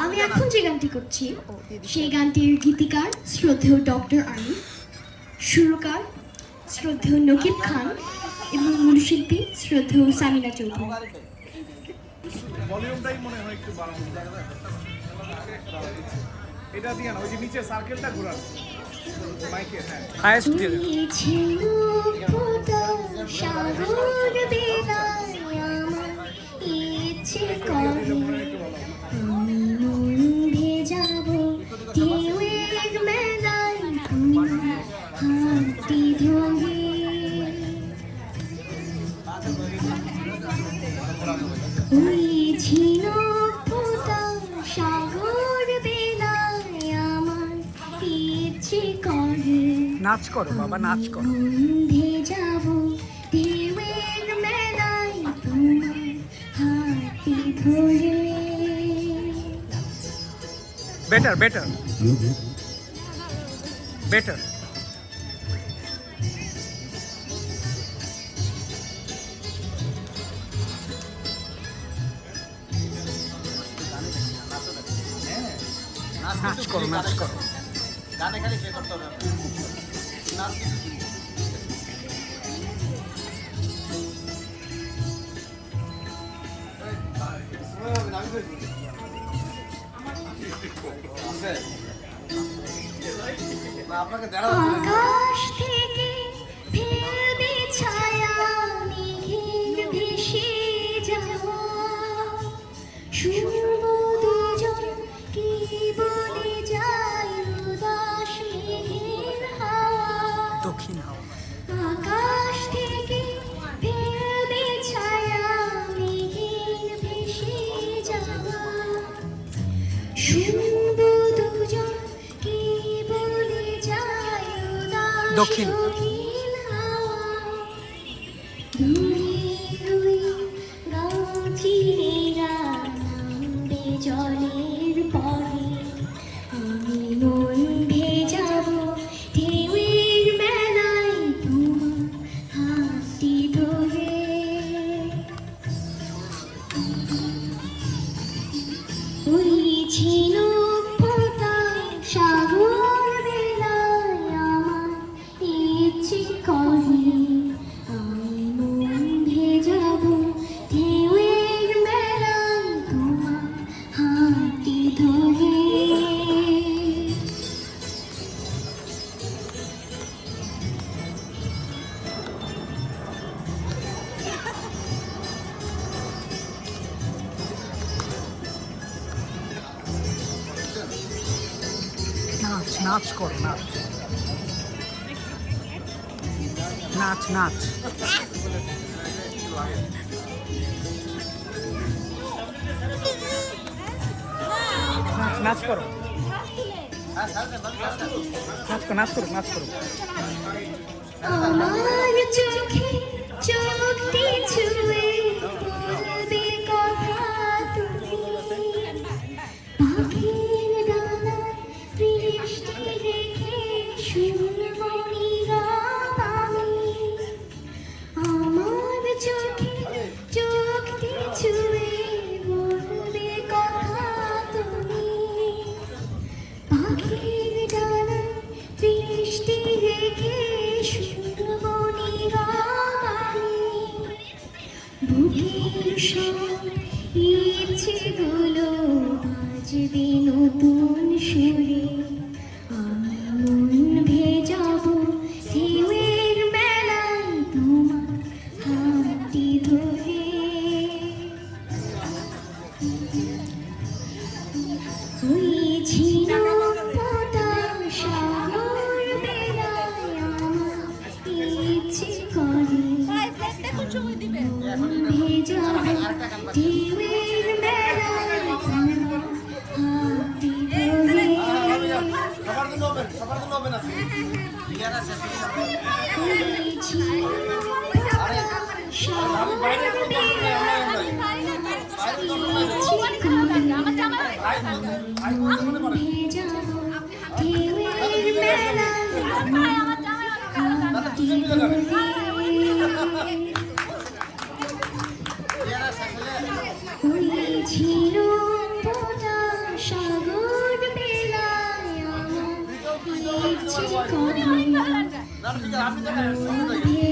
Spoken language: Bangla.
আমি এখন যে গানটি করছি সেই গানটির গীতিকার শ্রদ্ধেয় ডক্টর আরিফ, সুরকার শ্রদ্ধেয় নকিব খান এবং মূল শিল্পী শ্রদ্ধেয় সামিনা চৌধুরী। ভলিউমটাই মনে হয় একটু বাড়ানো। এটা দিয়ে না, ওই যে নিচে সার্কেলটা ঘোরানো মাইকে। হ্যাঁ, হাইস্ট দিয়ে নাচ করো বাবা, নাচ করো। Better better better. নাচ করো, নাচ করো। গানে খালি প্লে করতে হবে, নাচ কিছু কি? আপনাকে আকাশ থেকে ফেলবে ছায়া, মেঘের ভেসে যাওয়া, শুনবো দুজন কি বলে যায় উদাস মেঘের হাওয়া। দক্ষিণ হাওয়া। আকাশ থেকে ফেলবে ছায়া, মেঘের ভেসে যাওয়া, শুনবো দুজন কি বলে যায় উদাস দক্ষিণ। হাওয়া। দূরে ওই গাছিরা নামবে জলের পরে, আমি মন ভেজাবো ঢেউয়ের মেলায় তোমার হাতটি ধরে। ওই ছিল ফোঁটা সাগর বেলায়, আমার ইচ্ছে করে আমি মন ভেজাবো ঢেউয়ের মেলায় তোমার হাতটি ধরে। নাচ নাচ করো, নাচ নাচ নাচ। নাচ করো, নাচ করো, নাচ করো, নাচ করো। আমার চোখে চোখটি ছুঁয়ে বলবে কথা তুমি, পাখির ডানায় বৃষ্টি রেখে শুনবো নীরব আমি। আমার চোখে চোখটি ছুঁয়ে বলবে কথা তুমি, পাখির ডানায় বৃষ্টি রেখে শুনবো নীরব আমি। বুকের সব ইচ্ছেগুলো বাজবে নতুন সুরে, আমি মন ভেজাবো ঢেউয়ের মেলায় তোমার হাতটি ধরে। ওই ছিল ফোঁটা সাগর বেলায়, আমার ইচ্ছে করে মন ভেজাবো ঢেউয়ের মেলায় তোমার হাতটি ধরে। সবার জন্য হবে, সবার জন্য হবে না। ক্লিয়ার আছে, ওই ছিল ফোঁটা সাগর বেলায়, ছিল অনেক যে কথা না ঠিক আছে আপনি দেখেন শুনতে থাকেন